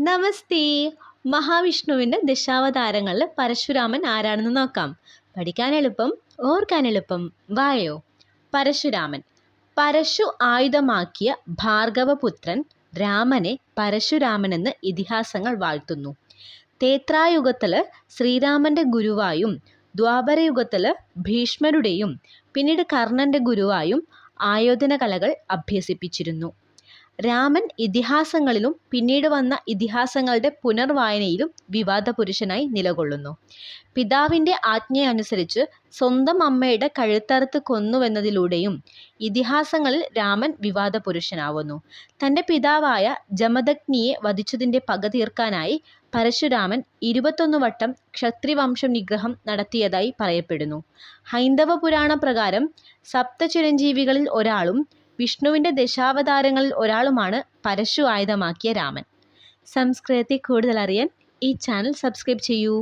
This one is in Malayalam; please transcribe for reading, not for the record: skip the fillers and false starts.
നമസ്തേ. മഹാവിഷ്ണുവിൻ്റെ ദശാവതാരങ്ങളിൽ പരശുരാമൻ ആരാണെന്ന് നോക്കാം. പഠിക്കാൻ എളുപ്പം, ഓർക്കാൻ എളുപ്പം. വായോ. പരശുരാമൻ. പരശു ആയുധമാക്കിയ ഭാർഗവപുത്രൻ രാമനെ പരശുരാമനെന്ന് ഇതിഹാസങ്ങൾ വാഴ്ത്തുന്നു. തേത്രായുഗത്തിൽ ശ്രീരാമൻ്റെ ഗുരുവായും ദ്വാപരയുഗത്തിൽ ഭീഷ്മരുടെയും പിന്നീട് കർണൻ്റെ ഗുരുവായും ആയോധന കലകൾ അഭ്യസിപ്പിച്ചിരുന്നു. രാമൻ ഇതിഹാസങ്ങളിലും പിന്നീട് വന്ന ഇതിഹാസങ്ങളുടെ പുനർവായനയിലും വിവാദ പുരുഷനായി നിലകൊള്ളുന്നു. പിതാവിൻ്റെ ആജ്ഞയനുസരിച്ച് സ്വന്തം അമ്മയുടെ കഴുത്തറുത്ത് കൊന്നുവെന്നതിലൂടെയും ഇതിഹാസങ്ങളിൽ രാമൻ വിവാദ പുരുഷനാവുന്നു. തൻ്റെ പിതാവായ ജമദഗ്നിയെ വധിച്ചതിൻ്റെ പക തീർക്കാനായി പരശുരാമൻ 21 വട്ടം ക്ഷത്രിവംശം നിഗ്രഹം നടത്തിയതായി പറയപ്പെടുന്നു. ഹൈന്ദവ പുരാണ പ്രകാരം സപ്തചിരഞ്ജീവികളിൽ ഒരാളും വിഷ്ണുവിൻ്റെ ദശാവതാരങ്ങളിൽ ഒരാളുമാണ് പരശു ആയുധമാക്കിയ രാമൻ. സംസ്കൃതത്തെ കൂടുതൽ അറിയാൻ ഈ ചാനൽ സബ്സ്ക്രൈബ് ചെയ്യൂ.